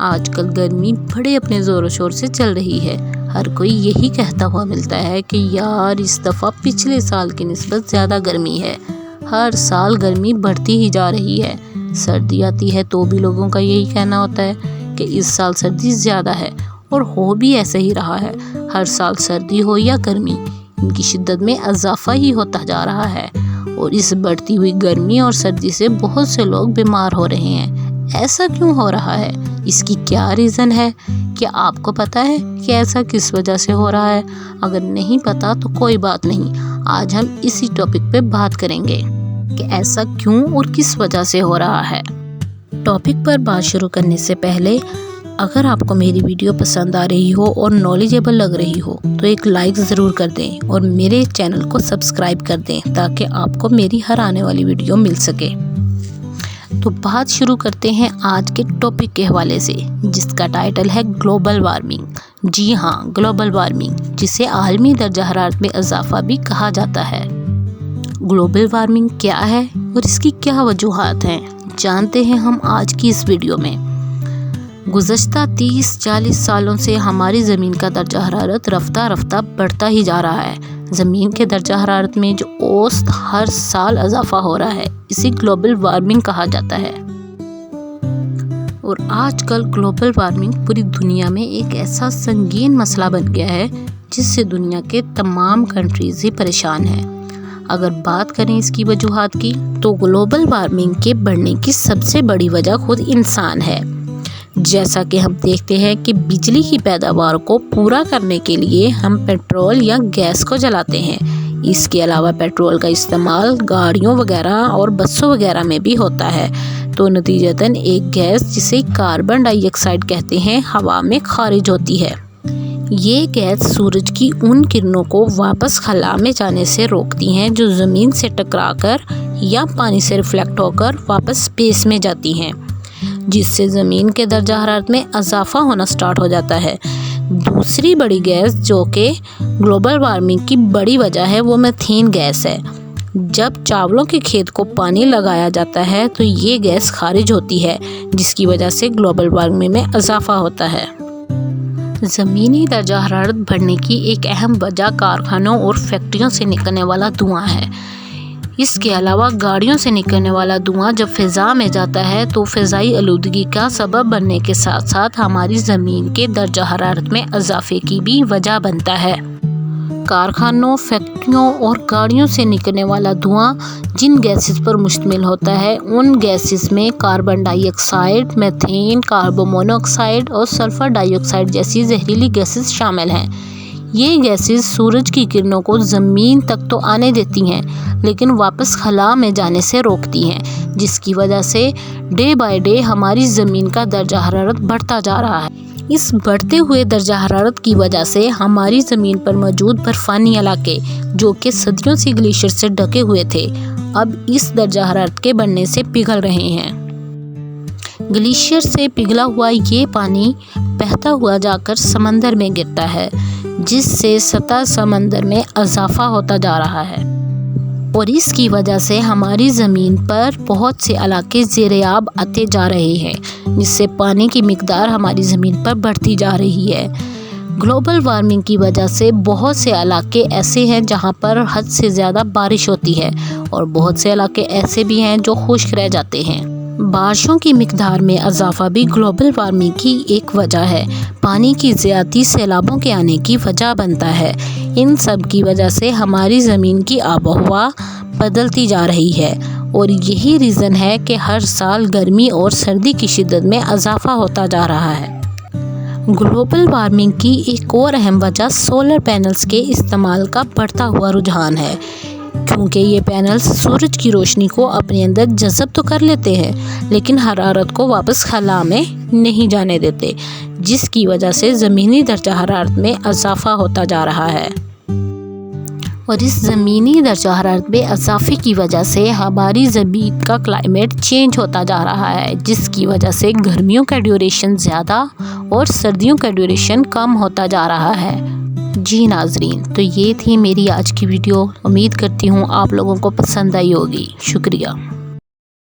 آج کل گرمی بڑے اپنے زور و شور سے چل رہی ہے۔ ہر کوئی یہی کہتا ہوا ملتا ہے کہ یار اس دفعہ پچھلے سال کی نسبت زیادہ گرمی ہے۔ ہر سال گرمی بڑھتی ہی جا رہی ہے۔ سردی آتی ہے تو بھی لوگوں کا یہی کہنا ہوتا ہے کہ اس سال سردی زیادہ ہے، اور ہو بھی ایسے ہی رہا ہے۔ ہر سال سردی ہو یا گرمی، ان کی شدت میں اضافہ ہی ہوتا جا رہا ہے، اور اس بڑھتی ہوئی گرمی اور سردی سے بہت سے لوگ بیمار ہو رہے ہیں۔ ایسا کیوں ہو رہا ہے؟ اس کی کیا ریزن ہے؟ کیا آپ کو پتا ہے کہ ایسا کس وجہ سے ہو رہا ہے؟ اگر نہیں پتا تو کوئی بات نہیں، آج ہم اسی ٹاپک پہ بات کریں گے کہ ایسا کیوں اور کس وجہ سے ہو رہا ہے۔ ٹاپک پر بات شروع کرنے سے پہلے اگر آپ کو میری ویڈیو پسند آ رہی ہو اور نالجیبل لگ رہی ہو تو ایک لائک ضرور کر دیں اور میرے چینل کو سبسکرائب کر دیں تاکہ آپ کو میری ہر آنے والی ویڈیو مل سکے۔ تو بات شروع کرتے ہیں آج کے ٹاپک کے حوالے سے، جس کا ٹائٹل ہے گلوبل وارمنگ۔ جی ہاں، گلوبل وارمنگ، جسے عالمی درجہ حرارت میں اضافہ بھی کہا جاتا ہے۔ گلوبل وارمنگ کیا ہے اور اس کی کیا وجوہات ہیں، جانتے ہیں ہم آج کی اس ویڈیو میں۔ گزشتہ 30-40 سالوں سے ہماری زمین کا درجہ حرارت رفتہ رفتہ بڑھتا ہی جا رہا ہے۔ زمین کے درجہ حرارت میں جو اوسط ہر سال اضافہ ہو رہا ہے، اسے گلوبل وارمنگ کہا جاتا ہے۔ اور آج کل گلوبل وارمنگ پوری دنیا میں ایک ایسا سنگین مسئلہ بن گیا ہے جس سے دنیا کے تمام کنٹریز ہی پریشان ہیں۔ اگر بات کریں اس کی وجوہات کی تو گلوبل وارمنگ کے بڑھنے کی سب سے بڑی وجہ خود انسان ہے۔ جیسا کہ ہم دیکھتے ہیں کہ بجلی کی پیداوار کو پورا کرنے کے لیے ہم پیٹرول یا گیس کو جلاتے ہیں۔ اس کے علاوہ پیٹرول کا استعمال گاڑیوں وغیرہ اور بسوں وغیرہ میں بھی ہوتا ہے، تو نتیجتاً ایک گیس جسے کاربن ڈائی آکسائڈ کہتے ہیں ہوا میں خارج ہوتی ہے۔ یہ گیس سورج کی ان کرنوں کو واپس خلا میں جانے سے روکتی ہیں جو زمین سے ٹکرا کر یا پانی سے ریفلیکٹ ہو کر واپس اسپیس میں جاتی ہیں، جس سے زمین کے درجہ حرارت میں اضافہ ہونا سٹارٹ ہو جاتا ہے۔ دوسری بڑی گیس جو کہ گلوبل وارمنگ کی بڑی وجہ ہے وہ میتھین گیس ہے۔ جب چاولوں کے کھیت کو پانی لگایا جاتا ہے تو یہ گیس خارج ہوتی ہے، جس کی وجہ سے گلوبل وارمنگ میں اضافہ ہوتا ہے۔ زمینی درجہ حرارت بڑھنے کی ایک اہم وجہ کارخانوں اور فیکٹریوں سے نکلنے والا دھواں ہے۔ اس کے علاوہ گاڑیوں سے نکلنے والا دھواں جب فضا میں جاتا ہے تو فضائی آلودگی کا سبب بننے کے ساتھ ساتھ ہماری زمین کے درجہ حرارت میں اضافے کی بھی وجہ بنتا ہے۔ کارخانوں، فیکٹریوں اور گاڑیوں سے نکلنے والا دھواں جن گیسز پر مشتمل ہوتا ہے، ان گیسز میں carbon dioxide, methane, carbon monoxide اور سلفر ڈائی آکسائڈ جیسی زہریلی گیسز شامل ہیں۔ یہ گیسز سورج کی کرنوں کو زمین تک تو آنے دیتی ہیں لیکن واپس خلا میں جانے سے روکتی ہیں، جس کی وجہ سے ڈے بائی ڈے ہماری زمین کا درجہ حرارت بڑھتا جا رہا ہے۔ اس بڑھتے ہوئے درجہ حرارت کی وجہ سے ہماری زمین پر موجود برفانی علاقے جو کہ صدیوں سے گلیشیئر سے ڈھکے ہوئے تھے، اب اس درجہ حرارت کے بڑھنے سے پگھل رہے ہیں۔ گلیشیئر سے پگھلا ہوا یہ پانی بہتا ہوا جا کر سمندر میں گرتا ہے، جس سے سطح سمندر میں اضافہ ہوتا جا رہا ہے، اور اس کی وجہ سے ہماری زمین پر بہت سے علاقے زیر آب آتے جا رہے ہیں، جس سے پانی کی مقدار ہماری زمین پر بڑھتی جا رہی ہے۔ گلوبل وارمنگ کی وجہ سے بہت سے علاقے ایسے ہیں جہاں پر حد سے زیادہ بارش ہوتی ہے، اور بہت سے علاقے ایسے بھی ہیں جو خشک رہ جاتے ہیں۔ بارشوں کی مقدار میں اضافہ بھی گلوبل وارمنگ کی ایک وجہ ہے۔ پانی کی زیادتی سیلابوں کے آنے کی وجہ بنتا ہے۔ ان سب کی وجہ سے ہماری زمین کی آب و ہوا بدلتی جا رہی ہے، اور یہی ریزن ہے کہ ہر سال گرمی اور سردی کی شدت میں اضافہ ہوتا جا رہا ہے۔ گلوبل وارمنگ کی ایک اور اہم وجہ سولر پینلز کے استعمال کا بڑھتا ہوا رجحان ہے، کیونکہ یہ پینلز سورج کی روشنی کو اپنے اندر جذب تو کر لیتے ہیں لیکن حرارت کو واپس خلا میں نہیں جانے دیتے، جس کی وجہ سے زمینی درجہ حرارت میں اضافہ ہوتا جا رہا ہے۔ اور اس زمینی درجہ حرارت میں اضافے کی وجہ سے ہماری زمین کا کلائمیٹ چینج ہوتا جا رہا ہے، جس کی وجہ سے گرمیوں کا ڈیوریشن زیادہ اور سردیوں کا ڈیوریشن کم ہوتا جا رہا ہے۔ جی ناظرین، تو یہ تھی میری آج کی ویڈیو۔ امید کرتی ہوں آپ لوگوں کو پسند آئی ہوگی۔ شکریہ۔